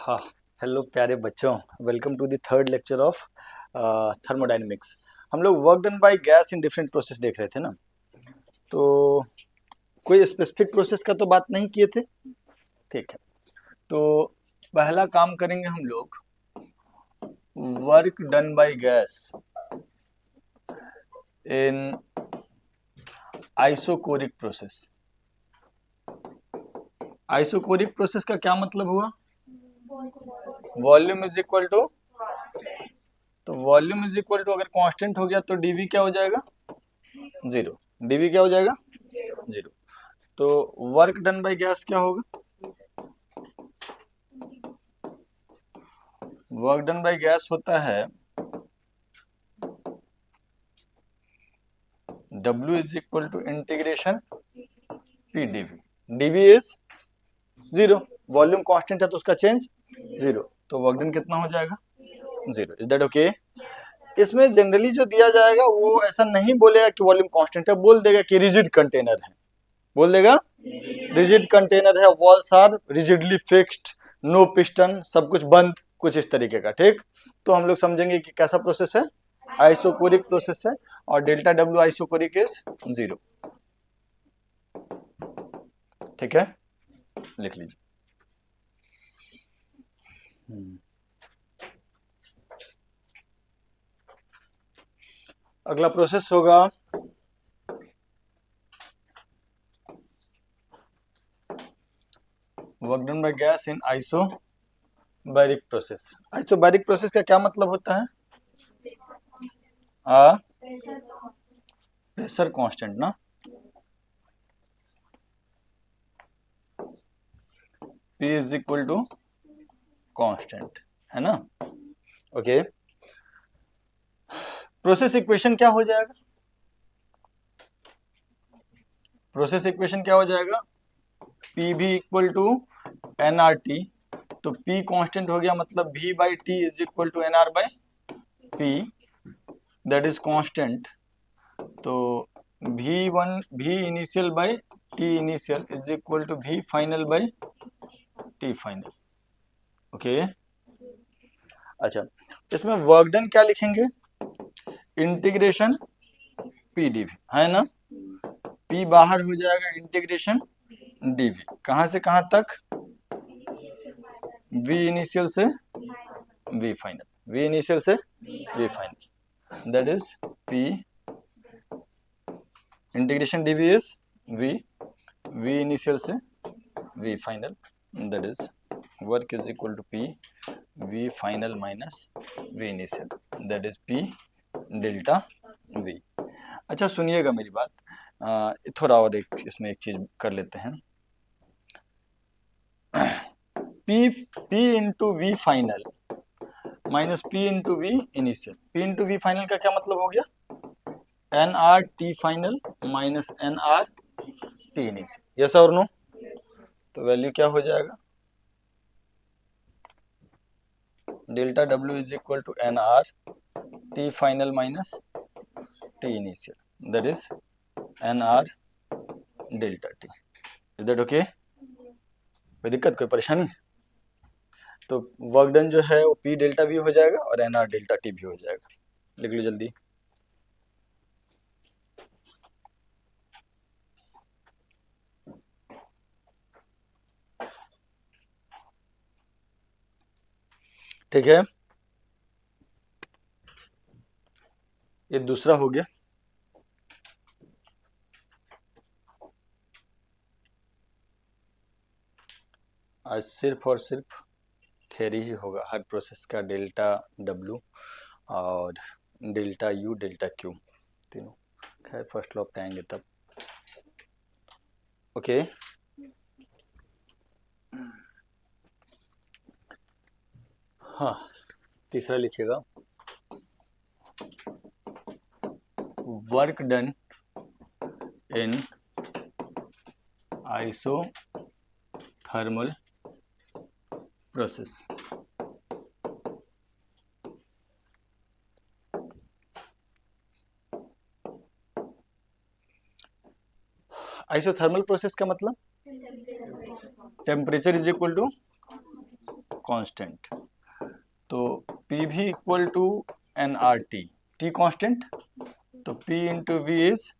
हाँ, हेलो प्यारे बच्चों, welcome to the third lecture of thermodynamics. हम लोग work done by gas in different process देख रहे थे ना। तो कोई स्पेसिफिक प्रोसेस का तो बात नहीं किए थे, ठीक है। तो पहला काम करेंगे हम लोग work done by gas in isochoric process. Isochoric process का क्या मतलब हुआ? वॉल्यूम इज इक्वल टू, तो वॉल्यूम इज इक्वल टू अगर कांस्टेंट हो गया तो डीवी क्या हो जाएगा? जीरो। डीवी क्या हो जाएगा? जीरो। तो वर्क डन बाय गैस क्या होगा? वर्क डन बाय गैस होता है W is equal to integration P dV. DV is zero, volume constant है तो उसका चेंज जीरो, तो वर्क डन कितना हो जाएगा? जीरो। Is that okay? इसमें जनरली जो दिया जाएगा वो ऐसा नहीं बोलेगा कि वॉल्यूम कांस्टेंट है, बोल देगा कि रिजिड कंटेनर है, बोल देगा रिजिड कंटेनर है, walls are rigidly fixed, no piston, सब कुछ बंद, कुछ इस तरीके का। ठीक, तो हम लोग समझेंगे कि कैसा प्रोसेस है, आइसोकोरिक प्रोसेस है, और delta W isochoric is zero. ठीक है, लिख लीजिए। अगला प्रोसेस होगा work done by gas in isobaric process. Isobaric process का क्या मतलब होता है? प्रेशर कांस्टेंट ना, P is equal to constant, है ना। ओके, प्रोसेस इक्वेशन क्या हो जाएगा? प्रोसेस इक्वेशन क्या हो जाएगा? P V equal to N R T, तो P कांस्टेंट हो गया, मतलब V by T is equal to N R by P, that is constant. तो V initial by T initial is equal to V final by T final. Okay, अच्छा, इसमें work done क्या लिखेंगे? Integration P D we, है ना। P बाहर हो जाएगा, इंटीग्रेशन डीवी, कहां से कहां तक? V इनिशियल से V फाइनल, V इनिशियल से V final, that is P integration dV is V initial से V final, that is work is equal to P V final minus V initial, that is P delta V। अच्छा सुनिएगा मेरी बात, थोड़ा और एक इसमें एक चीज कर लेते हैं। P into V final minus P into V initial. P into V final का क्या मतलब हो गया? N R T final minus n R T initial, yes और नो? तो वैल्यू क्या हो जाएगा? Delta W is equal to N R T final minus T initial, that is n R delta T. Is that okay? कोई दिक्कत, कोई परेशानी? तो वर्क डन जो है वो P डेल्टा V हो जाएगा और एन आर डेल्टा टी भी हो जाएगा। लिख लो जल्दी। ठीक है, ये दूसरा हो गया। आज सिर्फ और सिर्फ थ्योरी ही होगा हर प्रोसेस का, डेल्टा डब्ल्यू और डेल्टा यू डेल्टा क्यू तीनों। खैर फर्स्ट लॉ पे आएंगे तब। ओके, हाँ, तीसरा लिखिएगा, work done in isothermal process. Isothermal process का मतलब temperature is equal to constant, तो P V equal to N R T, T constant, तो P into V is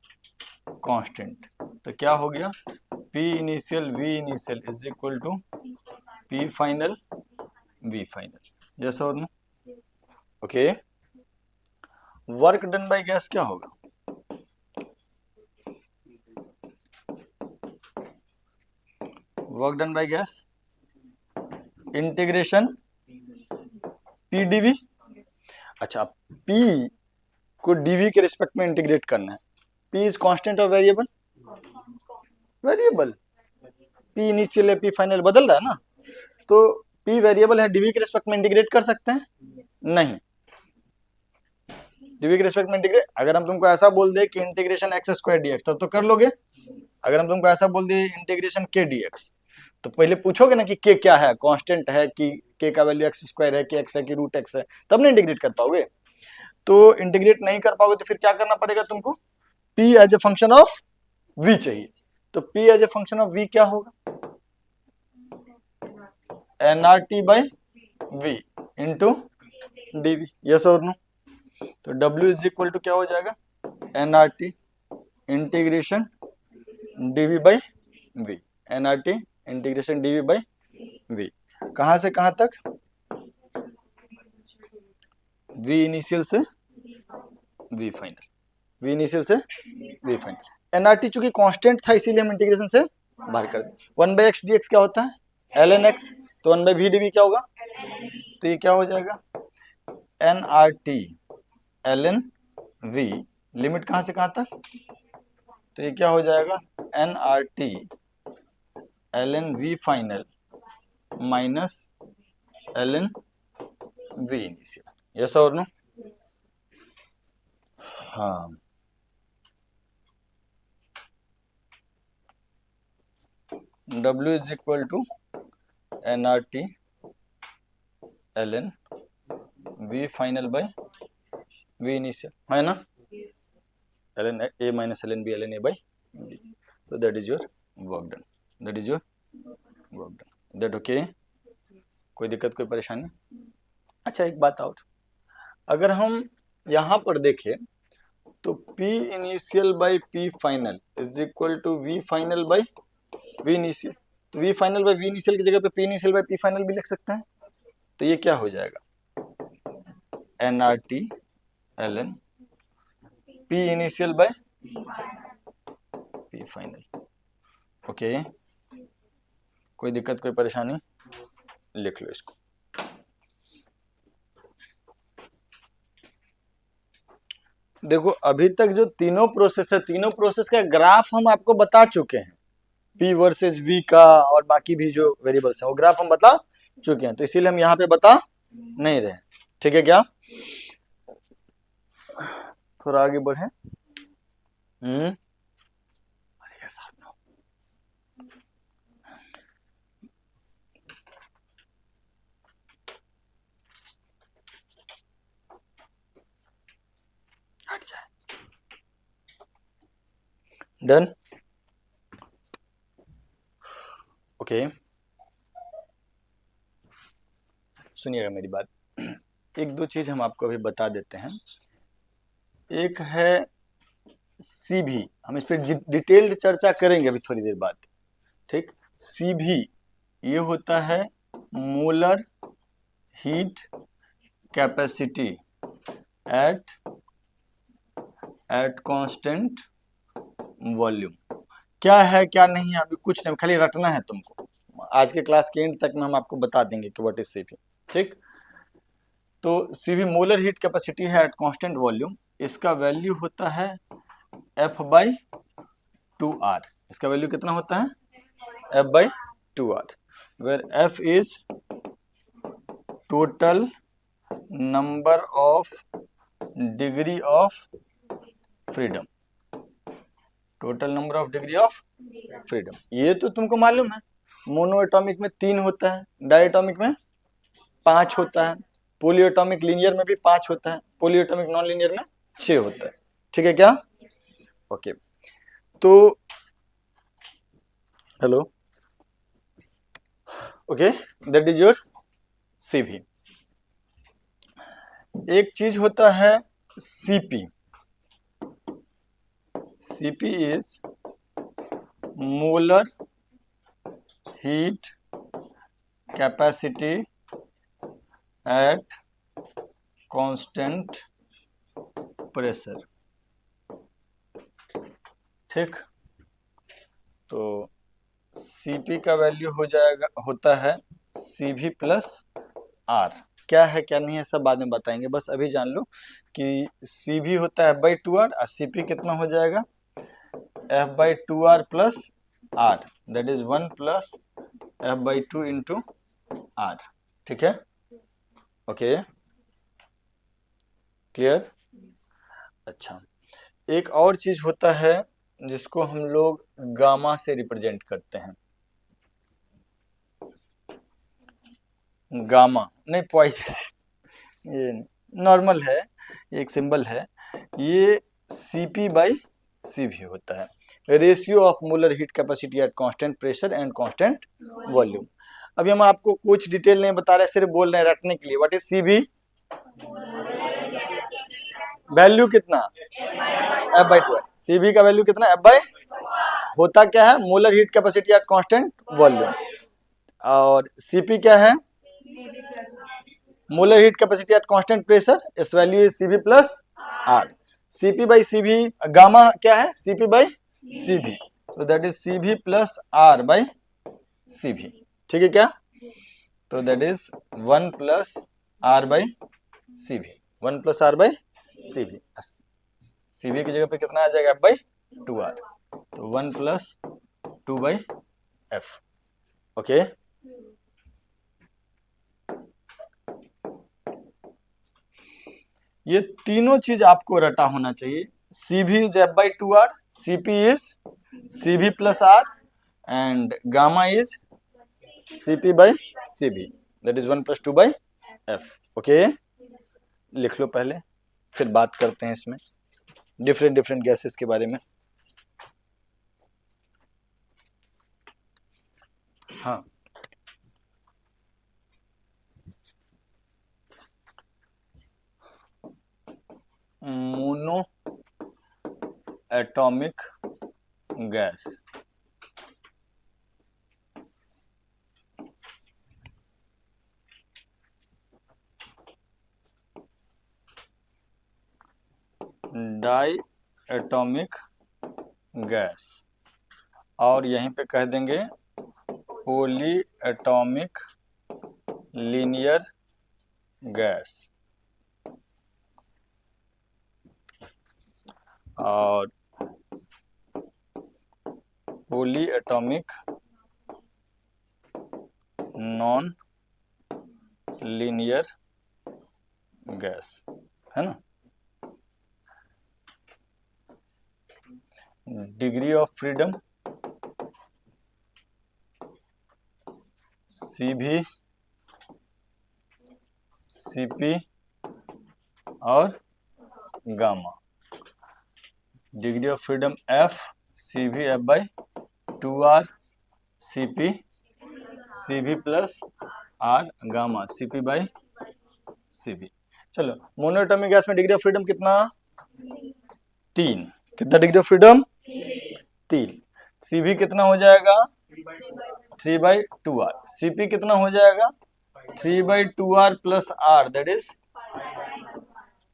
constant, तो क्या हो गया P initial V initial is equal to P final V final. Yes और no? Okay, work done by gas क्या होगा? Work done by gas integration P DV. अच्छा, P को DV के रिस्पेक्ट में इंटीग्रेट करना है। पी इज कांस्टेंट और वेरिएबल? वेरिएबल। पी इनिशियल है पी फाइनल बदल रहा है ना, तो पी वेरिएबल है, डीवी के रिस्पेक्ट में इंटीग्रेट कर सकते हैं? नहीं, डीवी के रिस्पेक्ट में इंटीग्रेट, अगर हम तुमको ऐसा बोल दे कि इंटीग्रेशन एक्स स्क्वायर डीएक्स तब तो कर लोगे। अगर हम तुमको ऐसा बोल दे इंटीग्रेशन के डीएक्स, तो पहले पूछोगे ना कि के क्या है, कांस्टेंट है कि के का वैल्यू एक्स स्क्वायर है कि एक्स है कि रूट एक्स है, तब ना इंटीग्रेट कर पाओगे। तो इंटीग्रेट नहीं कर पाओगे तो फिर क्या करना पड़ेगा तुमको? P as a function of V चाहिए। तो P as a function of V क्या होगा? N R T by V into dV. Yes और नो? तो W इज इक्वल टू क्या हो जाएगा? N R T integration dV by V, n R T integration dV by V. कहां से कहां तक? वी इनिशियल से वी फाइनल, वी इनिशियल से वी फाइनल। एनआरटी चूंकि कांस्टेंट था इसीलिए हम इंटीग्रेशन से बाहर कर दें। 1/x dx क्या होता है? ln x, तो 1/v dv क्या होगा? तो ये क्या हो जाएगा? nRT ln v, लिमिट कहां से कहां तक? तो ये क्या हो जाएगा? nRT ln v final minus ln v initial. Yes और नो? हाँ, W is equal to nRT ln v final by v initial, है ना? ln a minus ln b ln a by b, तो that is your work done, that is your work done. That okay? कोई दिक्कत कोई परेशानी? अच्छा, एक बात और, अगर हम यहाँ पर देखें तो P initial by P final is equal to V final by V initial, तो V final by V initial की जगह पे P initial by P final भी लिख सकते हैं। तो ये क्या हो जाएगा? nRT ln P initial by P final. Okay, कोई दिक्कत कोई परेशानी? लिख लो इसको। देखो, अभी तक जो तीनों प्रोसेस है, तीनों प्रोसेस का ग्राफ हम आपको बता चुके हैं, P वर्सेस V का और बाकी भी जो वेरिएबल्स हैं वो ग्राफ हम बता चुके हैं, तो इसीलिए हम यहाँ पे बता नहीं रहे। ठीक है क्या? थोड़ा आगे बढ़े। अरे यस और नो? हट जाए। डन? ओके, सुनिएगा मेरी बात, एक दो चीज हम आपको अभी बता देते हैं। एक है CV, हम इस पर डिटेल्ड चर्चा करेंगे अभी थोड़ी देर बाद। ठीक, CV ये होता है molar heat capacity at constant volume. क्या है क्या नहीं है अभी कुछ नहीं, खाली रटना है तुमको। आज के क्लास के एंड तक में हम आपको बता देंगे कि व्हाट इज CV। ठीक, तो CV मोलर हीट कैपेसिटी है एट कांस्टेंट वॉल्यूम, इसका वैल्यू होता है F/2R। इसका वैल्यू कितना होता है? F/2R, where F is total number of degree of freedom, total number of degree of freedom. ये तो तुमको मालूम है, मोनो एटॉमिक में 3 होता है, डाई एटॉमिक में 5 होता है, पोली एटॉमिक लीनियर में भी 5 होता है, पोली एटॉमिक नॉन लीनियर में 6 होता है। ठीक है क्या? ओके, तो hello, okay, that is your Cv। एक चीज होता है Cp। Cp is molar heat capacity at constant pressure. ठीक, तो Cp का वैल्यू हो जाएगा, होता है Cv प्लस R। क्या है क्या नहीं है सब बाद में बताएंगे, बस अभी जान लो कि Cv होता है F/2R और Cp कितना हो जाएगा F/2R plus R, that is 1 plus F/2 into R। ठीक है, ओके, क्लियर। अच्छा, एक और चीज होता है जिसको हम लोग गामा से रिप्रेजेंट करते हैं। गामा नहीं, पॉइजन ये नॉर्मल है, एक सिंबल है। ये Cp/Cv होता है, ratio of molar heat capacity at constant pressure and constant volume. अभी हम आपको कुछ डिटेल नहीं बता रहे, सिर्फ बोल रहे हैं रटने के लिए। What is Cv? वैल्यू कितना? F/2। Cv का वैल्यू कितना? F/, होता क्या है? Molar heat capacity at constant volume. और Cp क्या है? Molar heat capacity at constant pressure, इस value is Cv plus R। Cp/Cv, gamma क्या है? Cp/Cv, तो that is Cv plus R/Cv। ठीक है क्या? तो that is 1 plus R/Cv, 1 plus R/Cv। Cv की जगह पे कितना आ जाएगा? F/2R, तो 1 प्लस 2/F। ओके, ये तीनों चीज आपको रटा होना चाहिए। Cv is F/2R, Cp is Cv plus R and gamma is Cp/Cv, that is 1 plus 2/F। Okay, लिख लो पहले, फिर बात करते हैं इसमें डिफरेंट डिफरेंट गैसेस के बारे में। हाँ, monoatomic gas, diatomic gas, और यहीं पे कह देंगे पॉली एटॉमिक लीनियर गैस, और polyatomic non linear gas, है ना। Degree of freedom Cv, Cp और gamma. Degree of freedom F, Cv F/2R, Cp Cv plus R, gamma Cp/Cv। चलो, मोनोएटॉमिक गैस में डिग्री ऑफ फ्रीडम कितना? 3। कितना degree of freedom? 3। Cv कितना हो जाएगा? 3/2R। Cp कितना हो जाएगा? 3/2R plus R, that is,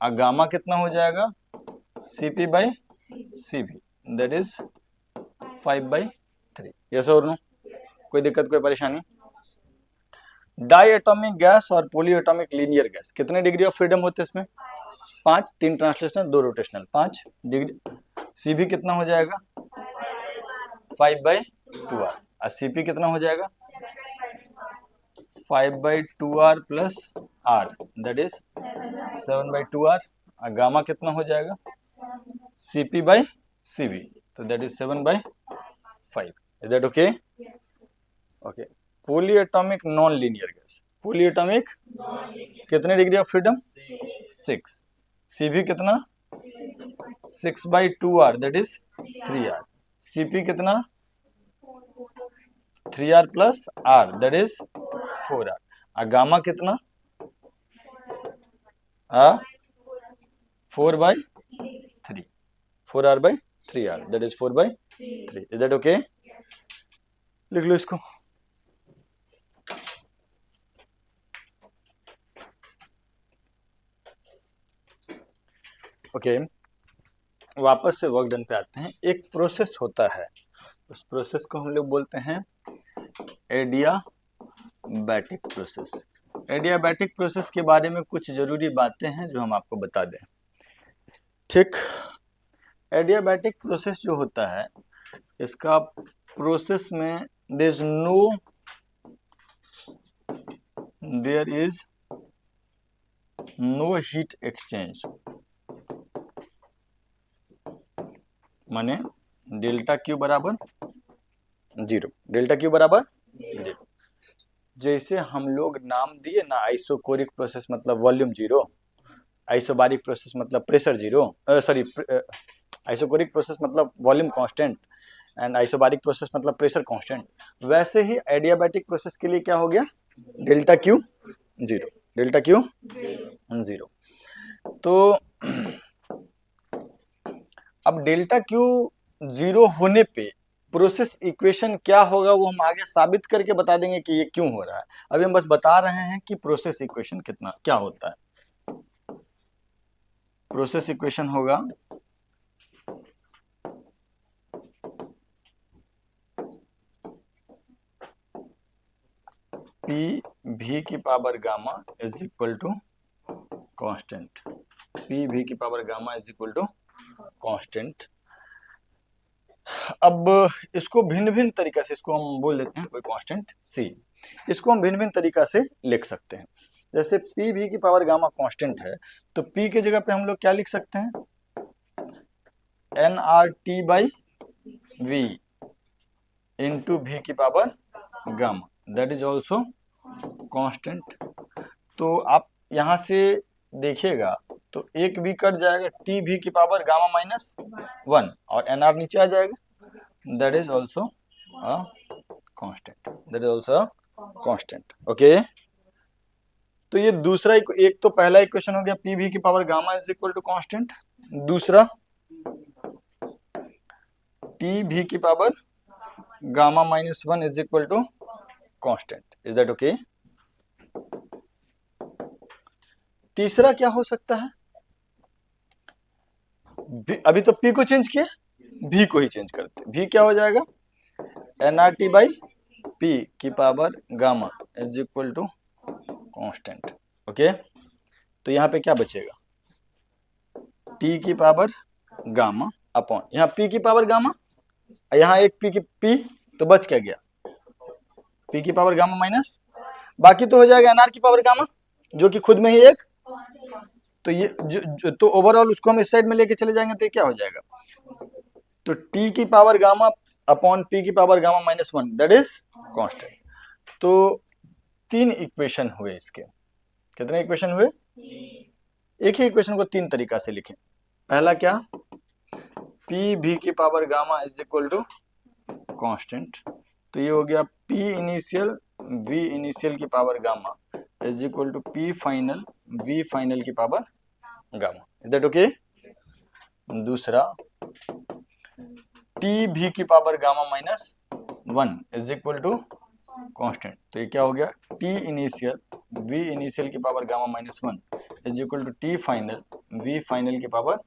gamma कितना हो जाएगा? Cp/Cv, that is 5/3। यस और नो? कोई दिक्कत, कोई परेशानी? डाई एटॉमिक गैस और पॉली एटॉमिक लीनियर गैस, कितने डिग्री ऑफ फ्रीडम होते हैं इसमें? 5, 3 ट्रांसलेशनल 2 रोटेशनल, 5 डिग्री। Cv कितना हो जाएगा? 5/2R। और Cp कितना हो जाएगा? 5/2R plus R, that is 7/2R। और गामा कितना हो जाएगा? Cp/Cv, तो that is 7/5। Is that okay? Okay, poly atomic non linear gas, poly atomic कितने डिग्री ऑफ फ्रीडम? 6। Cv कितना? 6/2R, that is 3R। Cp कितना? 3R plus R, that is 4R। और gamma कितना, 4/3, 4r/3r, that is 4/3। Is that okay? लिख लो इसको। Okay, वापस से वर्क डन पे आते हैं। एक प्रोसेस होता है, उस प्रोसेस को हम लोग बोलते हैं एडियाबैटिक प्रोसेस। एडियाबैटिक प्रोसेस के बारे में कुछ जरूरी बातें हैं जो हम आपको बता दें। ठीक, एडियाबैटिक प्रोसेस जो होता है, इसका प्रोसेस में there is no heat exchange, माने डेल्टा क्यू बराबर 0, डेल्टा क्यू बराबर 0। जैसे हम लोग नाम दिए ना, आइसोकोरिक प्रोसेस मतलब वॉल्यूम 0, आइसोबारिक प्रोसेस मतलब प्रेशर 0, सॉरी आइसोकोरिक प्रोसेस मतलब volume constant and isobaric process मतलब प्रेशर कांस्टेंट, वैसे ही एडियाबैटिक प्रोसेस के लिए क्या हो गया, डेल्टा क्यू 0, डेल्टा क्यू 0। तो अब डेल्टा क्यू 0 होने पे प्रोसेस इक्वेशन क्या होगा वो हम आगे साबित करके बता देंगे कि ये क्यों हो रहा है। अभी हम बस बता रहे हैं कि प्रोसेस इक्वेशन कितना क्या होता है। प्रोसेस इक्वेशन होगा पी भी की power gamma is equal to constant, P V की power gamma is equal to constant. अब इसको भिन्न भिन्न तरीका से, इसको हम बोल देते हैं कोई कांस्टेंट सी, इसको हम भिन्न भिन्न तरीका से लिख सकते हैं। जैसे पी भी की पावर गामा कांस्टेंट है, तो पी के जगह पे हम लोग क्या लिख सकते हैं, nRT/v इंटू भी की power gamma, that is also constant. तो आप यहां से देखिएगा तो एक भी कट जाएगा, टी भी की पावर गामा -1 और nr नीचे आ जाएगा, that is also a constant, that is also a constant. Okay, तो ये दूसरा, एक तो पहला इक्वेशन हो गया पी भी की power gamma is equal to constant, दूसरा टी भी की power gamma -1 is equal to constant. Is that okay? तीसरा क्या हो सकता है, अभी तो पी को चेंज किया, भी को ही चेंज करते, भी क्या हो जाएगा, nRT/p की power gamma is equal to constant. Okay, तो यहाँ पे क्या बचेगा, t की पावर गामा अपॉन, यहाँ p की पावर गामा, यहाँ एक p तो बच क्या गया, p की पावर गामा माइनस, बाकी तो हो जाएगा nr की पावर गामा जो कि खुद में ही एक, तो ये तो ओवरऑल उसको हम इस साइड में लेके चले जाएंगे तो ये क्या हो जाएगा, तो t की पावर गामा अपॉन p की power gamma -1 that is constant. तो 3 इक्वेशन हुए इसके, कितने इक्वेशन हुए, एक ही इक्वेशन को 3 तरीका से लिखें। पहला क्या, p भी की power gamma is equal to constant, तो ये हो गया p इनिशियल v इनिशियल की power gamma is equal to p final v final की power gamma, is that okay? दूसरा t भी की power gamma -1 is equal to constant, तो ये क्या हो गया, t इनिशियल v इनिशियल की power gamma -1 is equal to t final v final की power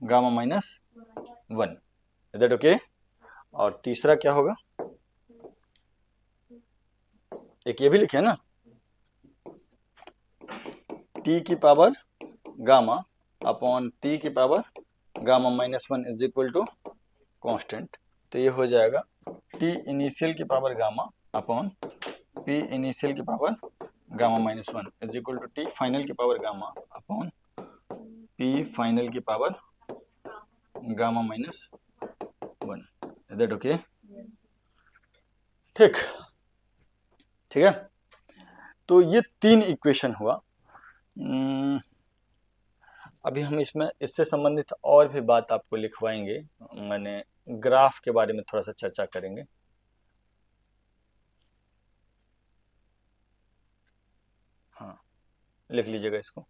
gamma -1, is that okay? और तीसरा क्या होगा, एक ये भी लिखे ना, t की पावर गामा अपॉन p की power gamma -1 is equal to constant, तो ये हो जाएगा t इनिशियल की power gamma upon p initial की power gamma -1 is equal to t final की power gamma upon p final की power gamma -1, is that okay? ठीक, ठीक है, तो ये 3 इक्वेशन हुआ। अभी हम इसमें इससे संबंधित और भी बात आपको लिखवाएंगे, मैंने ग्राफ के बारे में थोड़ा सा चर्चा करेंगे। लिख लीजिएगा इसको।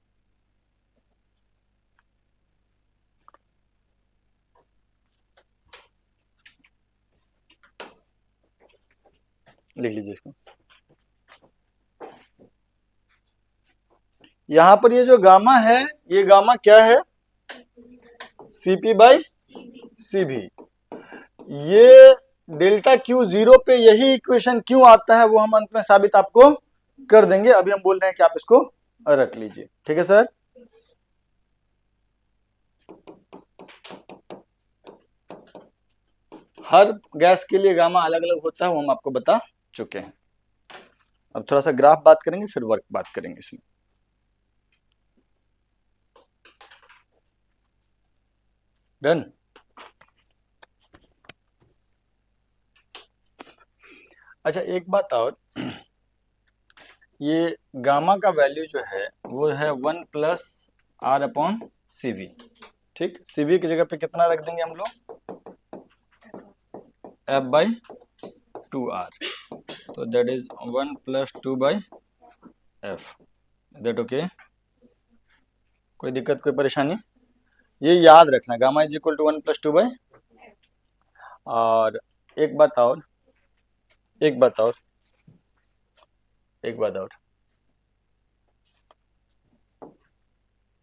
लिख लीजिए इसको। यहां पर ये जो गामा है, ये गामा क्या है? Cp by Cv। ये डेल्टा क्यू जीरो पे यही इक्वेशन क्यों आता है वो हम अंत में साबित आपको कर देंगे। अभी हम बोल रहे हैं कि आप इसको रख लीजिए, ठीक है सर। हर गैस के लिए गामा अलग अलग होता है, वो हम आपको बता चुके हैं। अब थोड़ा सा ग्राफ बात करेंगे, फिर वर्क बात करेंगे इसमें। डन। अच्छा एक बात और, ये गामा का वैल्यू जो है वो है 1 plus R upon C V. ठीक, सी वी की जगह पे कितना रख देंगे हम लोग? एफ बाई 2r, तो that is 1 plus 2 by F. That okay? कोई दिक्कत, कोई परेशानी? ये याद रखना, gamma is equal to 1 plus 2 by. और एक बात और, एक बात और, एक बात और,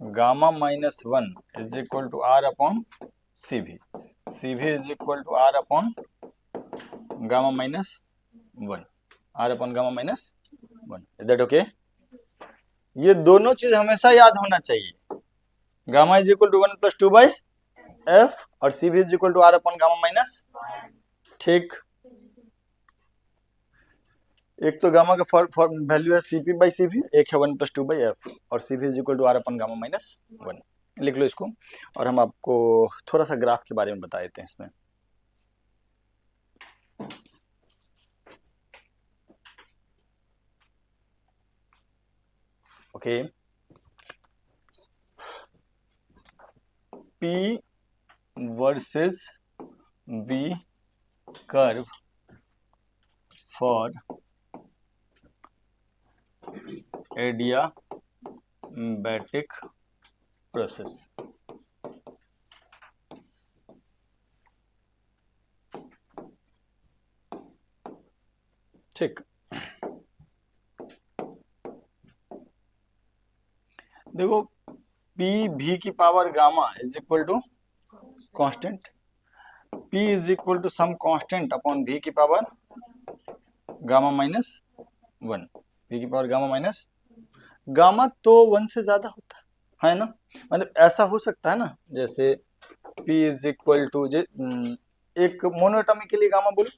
gamma minus 1 is equal to R upon C V. C V is equal to R upon gamma minus 1, R upon gamma minus 1। Is that okay? ये दोनों चीज हमेशा याद होना चाहिए। Gamma is equal to 1 plus 2 by F और C V is equal to R upon gamma minus. ठीक, एक तो गामा का वैल्यू है सीपी बाई सीवी, एक है 1 प्लस 2 बाई एफ और C V is equal to R upon gamma minus 1। लिख लो इसको, और हम आपको थोड़ा सा ग्राफ के बारे में बता देते हैं इसमें। Okay, P versus V curve for adiabatic process. ठीक, देखो पी भी की power gamma is equal to constant, P is equal to some constant upon V की पावर गामा माइनस 1। V की पावर गामा माइनस, गामा तो 1 से ज्यादा होता है ना? मतलब ऐसा हो सकता है ना, जैसे P इज इक्वल टू, एक मोनोएटॉमिक के लिए गामा बोलो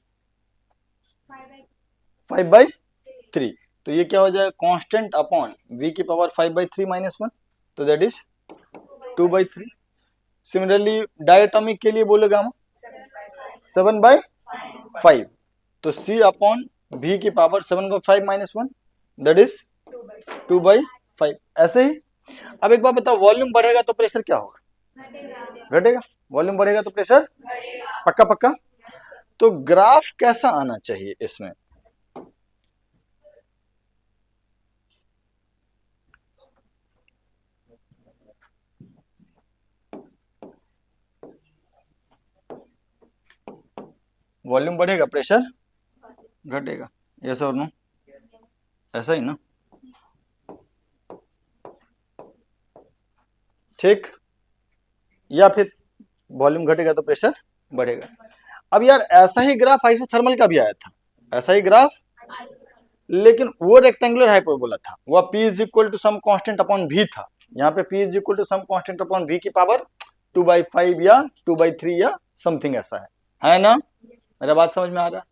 5/3, तो ये क्या हो जाएगा? कांस्टेंट अपॉन V की पावर 5/3 माइनस 1, तो दैट इज 2/3। सिमिलरली डायटॉमिक के लिए बोलो गामा 7/5, तो C अपॉन V की पावर 7/5 माइनस 1, दैट इज 2/5। ऐसे ही अब एक बात बताओ, वॉल्यूम बढ़ेगा तो प्रेशर क्या होगा? घटेगा। वॉल्यूम बढ़ेगा तो प्रेशर पक्का पक्का। तो ग्राफ कैसा आना चाहिए इसमें? वॉल्यूम बढ़ेगा, प्रेशर घटेगा, यस और नो? ऐसा ही ना? ठीक, या फिर वॉल्यूम घटेगा तो प्रेशर बढ़ेगा। अब यार ऐसा ही ग्राफ आइसोथर्मल का भी आया था, ऐसा ही ग्राफ, लेकिन वो रेक्टेंगुलर हाइपरबोला था, वो P is equal to some constant upon V था। यहाँ पे P is equal to some constant upon V की पावर 2/5 या 2/3 या समथिंग ऐसा है ना? मेरा बात समझ में आ रहा?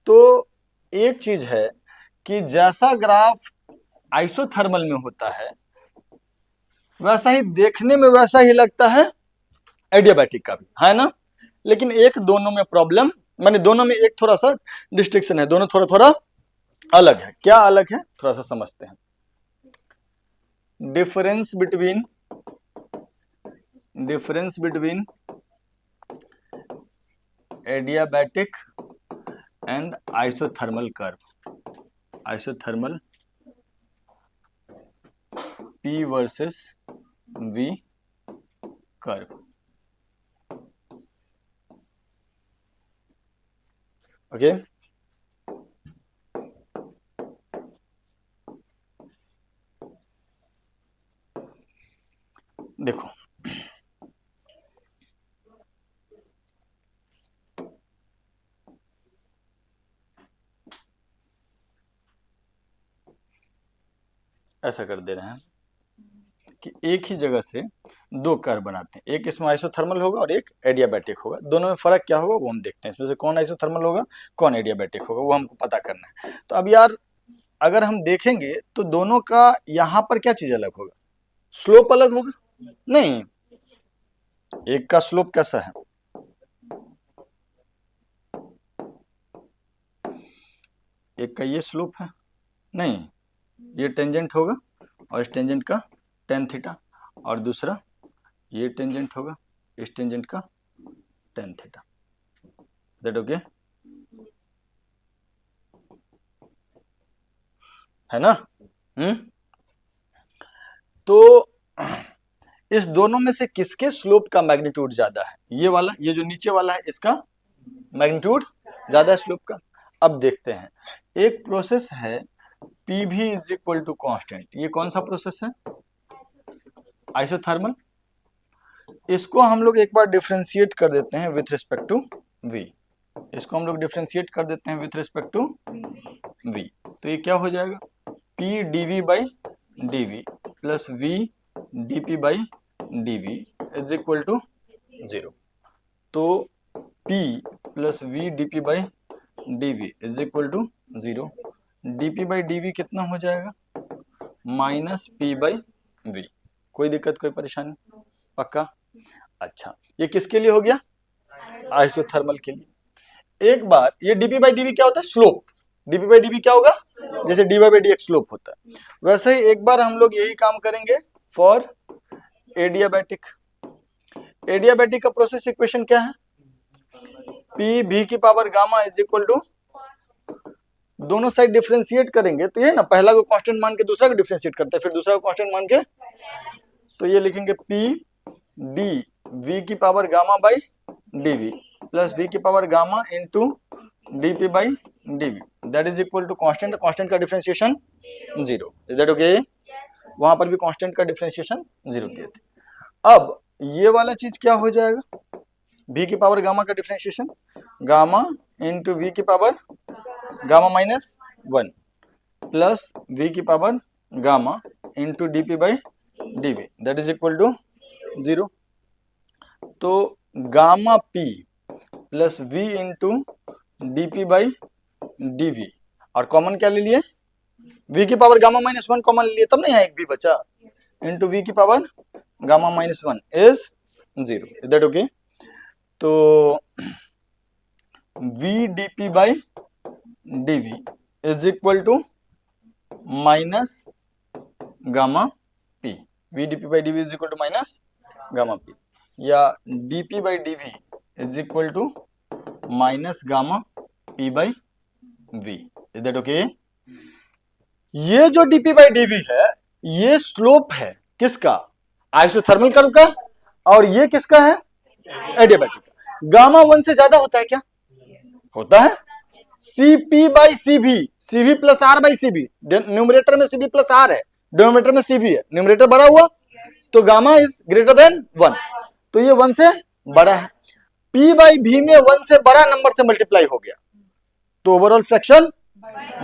तो एक चीज है कि जैसा ग्राफ आइसोथर्मल में होता है वैसा ही देखने में वैसा ही लगता है एडियाबैटिक का भी, है ना? लेकिन एक दोनों में प्रॉब्लम, माने दोनों में एक थोड़ा सा डिस्टिंक्शन है, दोनों थोड़ा थोड़ा अलग है। क्या अलग है, थोड़ा सा समझते हैं। Difference between adiabatic and isothermal curve. Isothermal P versus V curve. Okay, देखो ऐसा कर दे रहे हैं कि एक ही जगह से दो कर्व बनाते हैं, एक इसमें आइसोथर्मल होगा और एक एडियाबैटिक होगा। दोनों में फर्क क्या होगा वो हम देखते हैं, इसमें से कौन आइसोथर्मल होगा कौन एडियाबैटिक होगा वो हमको पता करना है। तो अब यार अगर हम देखेंगे तो दोनों का यहाँ पर क्या चीज अलग होगा, स्लोप अलग होगा? नहीं, एक का स्लोप कैसा है, एक का ये स्लोप है, नहीं ये टेंजेंट होगा और इस टेंजेंट का टेन थीटा, और दूसरा ये टेंजेंट होगा इस टेंजेंट का टेन थीटा। दैट ओके है ना? तो इस दोनों में से किसके स्लोप का मैग्नीट्यूड ज्यादा है? ये वाला, ये जो नीचे वाला है इसका मैग्नीट्यूड ज्यादा है स्लोप का। अब देखते हैं, एक प्रोसेस है PV is equal to constant, ये कौन सा प्रोसेस है? आइसोथर्मल। इसको हम लोग एक बार डिफरेंशिएट कर देते हैं विथ रिस्पेक्ट टू V, इसको हम लोग डिफरेंशिएट कर देते हैं विथ रिस्पेक्ट टू V। तो ये क्या हो जाएगा, P dV by dV plus V dP by dV is equal to 0। तो P plus V dP by dV is equal to 0। dP by dV कितना हो जाएगा, माइनस P बाई V। कोई दिक्कत कोई परेशानी? पक्का? अच्छा, ये किसके लिए हो गया? आइसोथर्मल के लिए। एक बार ये dP बाई dV क्या होता है, स्लोप। dP बाई dV क्या होगा, जैसे dy बाई dx स्लोप होता है, वैसे ही एक बार हम लोग यही काम करेंगे फॉर एडियाबैटिक। एडियाबैटिक का प्रोसेस इक्वेशन क्या है, P V की power gamma is equal to, दोनों साइड डिफरेंशिएट करेंगे तो ये ना, पहला को कांस्टेंट मान के दूसरा को डिफरेंशिएट करते हैं, फिर दूसरा को कांस्टेंट मान के, तो ये लिखेंगे P D V की power gamma by dV plus V की power gamma into dP by dV, that is equal to constant, constant का डिफरेंशिएशन 0। Is that okay? वहां पर भी कांस्टेंट का डिफरेंशिएशन 0 किए थे। अब ये वाला चीज क्या हो जाएगा, V की पावर गामा का डिफरेंशिएशन गामा इंटू V की power gamma minus 1 plus V की power gamma into dP by dV, that is equal to 0। तो gamma P plus V into dP by dV, और कॉमन क्या ले लिए, V की power gamma minus 1 common ले लिए, तब नहीं है एक भी बचा, इंटू V की power gamma minus 1 is 0। Is that okay? तो V dP by dV is equal to minus gamma P, V dP by dV is equal to minus gamma P, या dP by dV is equal to minus gamma P by V। Is that okay? ये जो dP by dV है ये slope है किसका, isothermal curve का, और ये किसका है, एडियाबैटिक का। गामा 1 से ज्यादा होता है क्या, होता है, CP by CV, CV plus R by CB, numerator में CB प्लस R है, डिनोमिनेटर में CB है, न्यूमरेटर बड़ा हुआ तो गामा इज ग्रेटर देन 1, तो ये 1 से बड़ा है। P बाई V में 1 से बड़ा नंबर से मल्टीप्लाई हो गया तो ओवरऑल फ्रैक्शन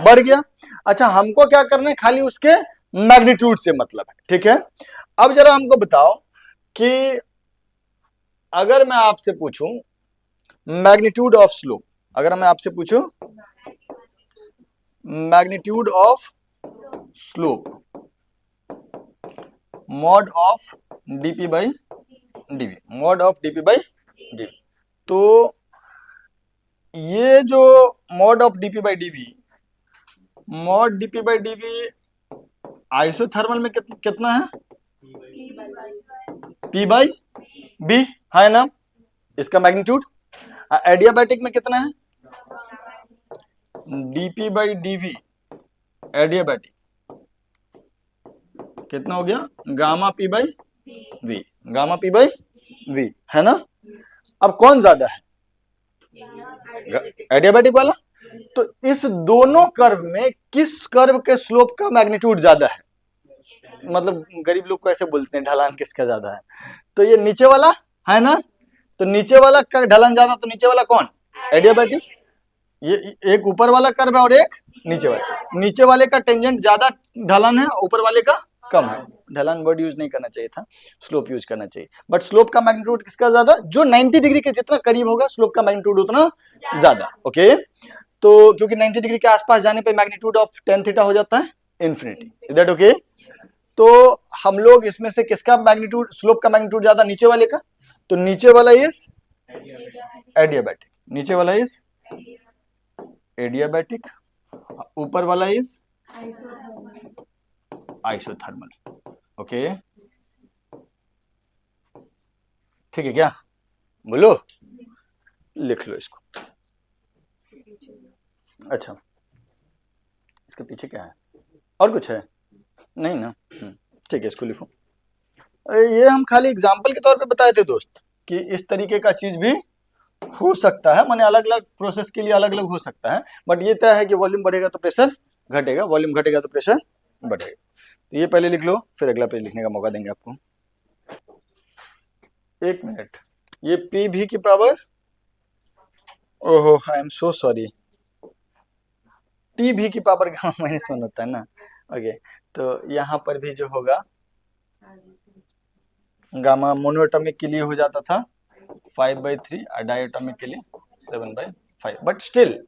बढ़ गया। अच्छा, हमको क्या करना है, खाली उसके मैग्नीट्यूड से मतलब है, ठीक है? अब जरा हमको बताओ कि अगर मैं आपसे पूछूं मैग्नीट्यूड ऑफ स्लोप, अगर मैं आपसे पूछूं magnitude of slope mod of dP by dV, mod of dP by dV, तो ये जो mod of dP by dV, mod dP by dV isothermal में कितना है, P बाई B है ना, इसका मैग्नीट्यूड। एडियाबैटिक में कितना है, dP बाई dV एडियाबैटिक कितना हो गया, gamma P by V, gamma P by V, है ना। अब कौन ज्यादा है, एडियाबैटिक वाला। तो इस दोनों कर्व में किस कर्व के स्लोप का मैग्नीट्यूड ज्यादा है, मतलब गरीब लोग को ऐसे बोलते हैं ढलान किसका ज्यादा है, तो ये नीचे वाला है ना। तो नीचे वाला का ढलान ज्यादा, तो नीचे वाला कौन, एडियाबैटिक। ये एक ऊपर वाला कर्व है और एक नीचे वाला, नीचे वाले का टेंजेंट ज्यादा ढलान है, ऊपर वाले का कम है। ढलान वर्ड यूज नहीं करना चाहिए था, स्लोप यूज करना चाहिए। बट स्लोप का मैग्नीट्यूड किसका ज्यादा, जो 90 डिग्री के जितना करीब होगा स्लोप का मैग्नीट्यूड उतना ज्यादा। ओके, तो क्योंकि 90 डिग्री के आसपास जाने पे मैग्नीट्यूड ऑफ tan थीटा हो जाता है इन्फिनिटी, इज दैट ओके। तो हम लोग इसमें से किसका मैग्नीट्यूड, स्लोप का मैग्नीट्यूड ज्यादा, नीचे वाले का। तो नीचे वाला इज एडियाबैटिक, नीचे वाला इज एडियाबैटिक, ऊपर वाला इज आइसोथर्मल। ओके, ठीक है क्या, बोलो, लिख लो इसको। अच्छा, इसके पीछे क्या है, और कुछ है नहीं ना, ठीक है, इसको लिखो। ये हम खाली एग्जाम्पल के तौर पे बताए थे दोस्त कि इस तरीके का चीज भी हो सकता है, माने अलग अलग प्रोसेस के लिए अलग अलग हो सकता है। बट ये तय है कि वॉल्यूम बढ़ेगा तो प्रेशर घटेगा, वॉल्यूम घटेगा तो प्रेशर बढ़ेगा। तो ये पहले लिख लो, फिर अगला पेज लिखने का मौका देंगे आपको। एक मिनट, ये पी भी की पावर, ओहो I am so sorry, T V की पावर गामा माइनस 1 होता है ना। ओके, तो यहाँ पर भी जो होगा गामा मोनोएटॉमिक के लिए हो जाता था 5/3 और डायटोमिक के लिए 7/5, बट स्टिल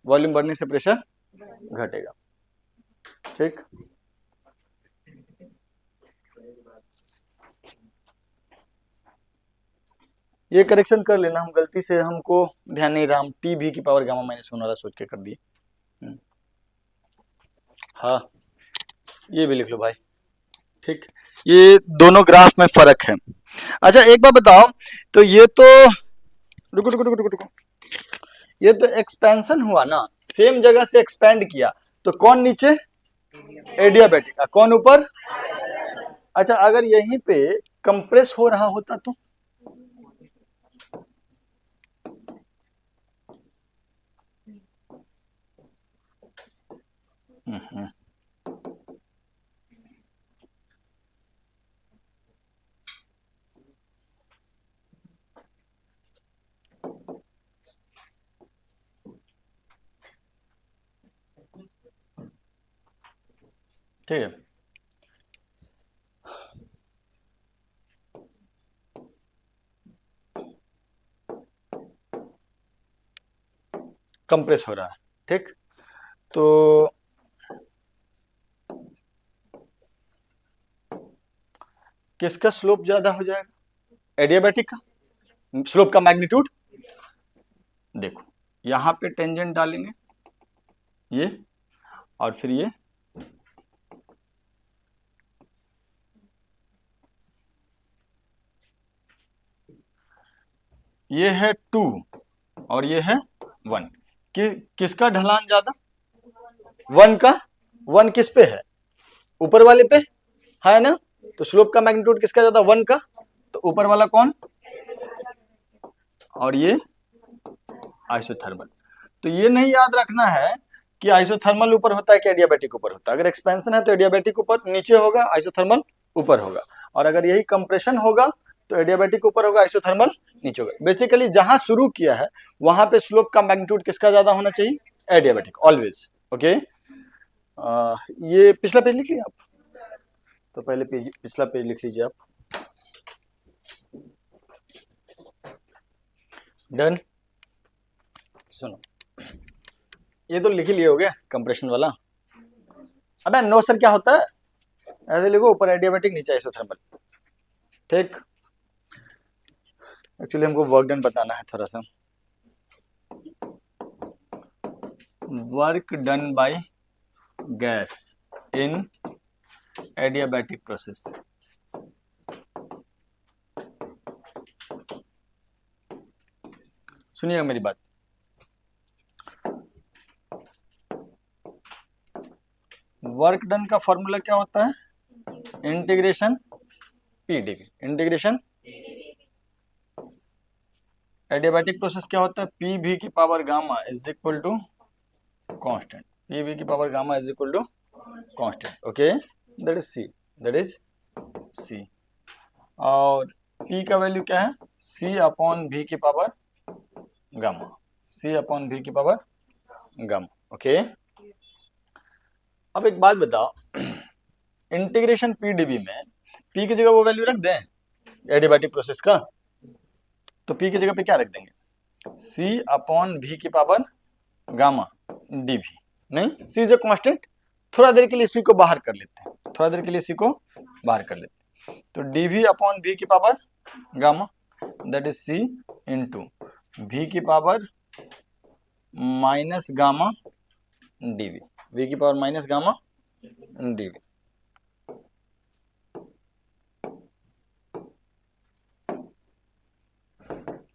वॉल्यूम बढ़ने से प्रेशर घटेगा। ठीक, ये करेक्शन कर लेना, हम गलती से हमको ध्यान नहीं रहा, हम टी भी की पावर गामा माइनस 1 वाला सोच के कर दिए। हाँ, ये भी लिख लो भाई। ठीक, ये दोनों ग्राफ में फर्क है। अच्छा एक बार बताओ, तो ये तो रुको रुको रुको रुको रुको, ये तो एक्सपेंशन हुआ ना, सेम जगह से एक्सपेंड किया, तो कौन नीचे, एडियाबैटिक, कौन ऊपर। अच्छा अगर यहीं पे कंप्रेस हो रहा होता तो, ठीक है। कंप्रेस हो रहा है, ठीक, तो किसका स्लोप ज्यादा हो जाएगा, एडियाबैटिक का। स्लोप का मैग्नीट्यूड देखो, यहां पे टेंजेंट डालेंगे ये, और फिर ये है 2 और ये है 1, किसका ढलान ज्यादा, 1 का। 1 किस पे है, ऊपर वाले पे है ना, तो स्लोप का मैग्नीट्यूड किसका ज्यादा, 1 का। तो ऊपर वाला कौन, और ये आइसोथर्मल। तो ये नहीं याद रखना है कि आइसोथर्मल ऊपर होता है कि एडियाबैटिक ऊपर होता है। अगर एक्सपेंशन है तो एडियाबैटिक ऊपर नीचे होगा, आइसोथर्मल ऊपर होगा। और अगर यही कंप्रेशन होगा तो एडियाबैटिक ऊपर होगा, आइसोथर्मल नीचे होगा। बेसिकली जहां शुरू किया है वहां पे स्लोप का मैग्नीट्यूड किसका ज्यादा होना चाहिए, एडियाबैटिक ऑलवेज। ओके, ये पिछला पेज लिख लिया आप, तो पहले पेज, पिछला पेज लिख लीजिए आप। डन, सुनो, ये तो लिख ही लिए हो गया कंप्रेशन वाला। अबे नो सर क्या होता है, ऐसे लिखो, ऊपर एडियाबैटिक नीचे आइसोथर्मल। ठीक, एक्चुअली हमको वर्क डन बताना है थोड़ा सा, work done by gas in adiabatic process. सुनिएगा मेरी बात, वर्क डन का फॉर्मूला क्या होता है, integration P D V, integration. Adiabatic process क्या होता है, पी भी की power gamma is equal to constant, P V की power gamma is equal to constant, okay, that is C, that is C. और पी का वैल्यू क्या है, सी upon V की पावर गामा, सी अपॉन भी की power gamma, okay. अब एक बात बताओ, इंटीग्रेशन पी डीवी में पी की जगह वो वैल्यू रख दें एडियाबैटिक प्रोसेस का, तो पी की जगह पे क्या रख देंगे, सी अपॉन भी की पावर गामा डीवी, नहीं, सी इज ए कांस्टेंट, थोड़ा देर के लिए सी को बाहर कर लेते हैं, थोड़ा देर के लिए सी को बाहर कर लेते हैं, तो डीवी अपॉन भी की power gamma that is C into V की power minus gamma D V, V की पावर माइनस गामा डीवी।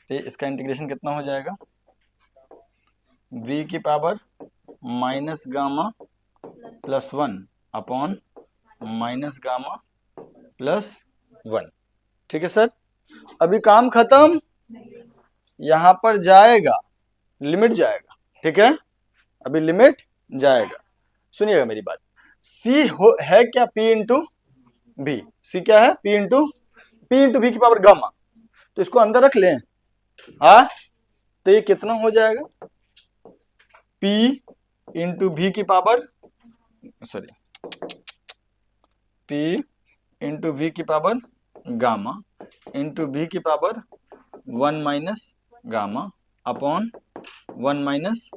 तो इसका इंटीग्रेशन कितना हो जाएगा, v की power minus gamma plus 1 upon minus gamma plus 1, ठीक है सर। अभी काम खत्म, यहां पर जाएगा, लिमिट जाएगा, ठीक है, अभी लिमिट जाएगा। सुनिएगा मेरी बात, सी है क्या, p इंटू भी, सी क्या है, p इंटू भी की पावर गामा, तो इसको अंदर रख लें, हाँ, तो ये कितना हो जाएगा, p इंटू भी की power, sorry, p into V की पावर गामा इंटू भी की power 1 minus gamma upon 1 minus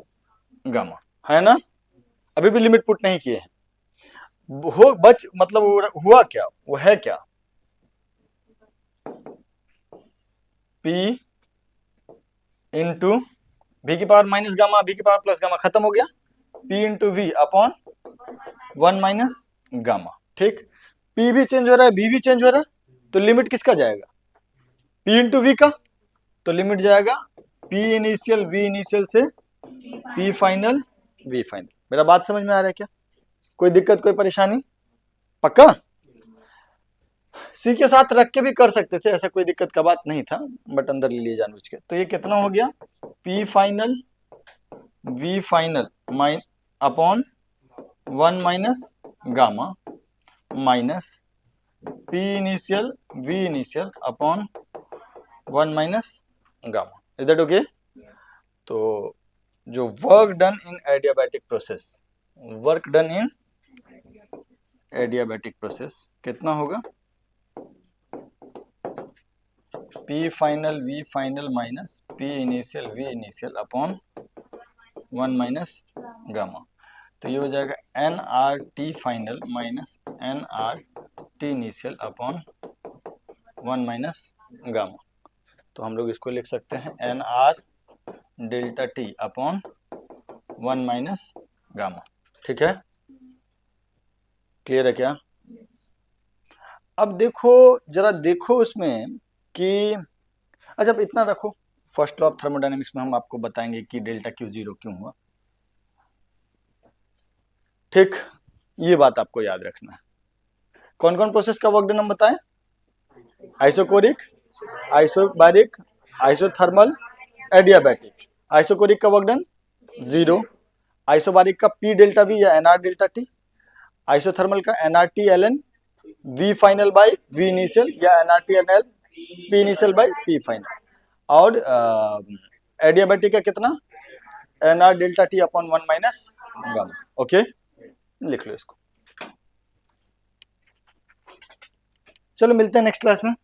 gamma, है ना। अभी भी लिमिट पुट नहीं किए हैं, हो बच मतलब हुआ क्या, वो है क्या, p इंटू भी की पावर माइनस गामा भी की पावर प्लस गामा, खत्म हो गया, p into V upon 1 minus gamma, ठीक, p भी चेंज हो रहा है, b भी चेंज हो रहा है, तो लिमिट किसका जाएगा, p इंटू वी का, तो लिमिट जाएगा p इनिशियल v इनिशियल से p फाइनल v फाइनल। मेरा बात समझ में आ रहा है क्या, कोई दिक्कत कोई परेशानी, पक्का। सी के साथ रख के भी कर सकते थे, ऐसा कोई दिक्कत का बात नहीं था, बट अंदर ले लिए जानबूझ के। तो ये कितना हो गया, p final v final mine upon 1 minus gamma minus p initial v initial upon 1 minus gamma, is that okay. तो जो वर्क डन इन एडियाबैटिक प्रोसेस, वर्क डन इन एडियाबैटिक प्रोसेस कितना होगा, p final v final minus p initial v initial upon 1 minus gamma, तो ये हो जाएगा nRT final minus nRT initial upon 1 minus gamma. तो हम लोग इसको लिख सकते हैं nR delta t upon 1 minus gamma, ठीक है, क्लियर है क्या। अब देखो जरा, देखो उसमें कि, अच्छा इतना रखो, फर्स्ट लॉ ऑफ थर्मोडायनेमिक्स में हम आपको बताएंगे कि डेल्टा क्यू जीरो क्यों हुआ, ठीक, ये बात आपको याद रखना है। कौन कौन प्रोसेस का वर्क डन हम बताएं, isochoric, isobaric, isothermal, adiabatic. Isochoric का वर्क डन 0, आइसोबारिक का p डेल्टा वी या nr डेल्टा t, आइसोथर्मल का nRT ln v final by v initial या nRT ln p initial by p final, और adiabatic का कितना, nr delta t upon 1 minus gamma, okay, लिख लो इसको। चलो मिलते हैं नेक्स्ट क्लास में।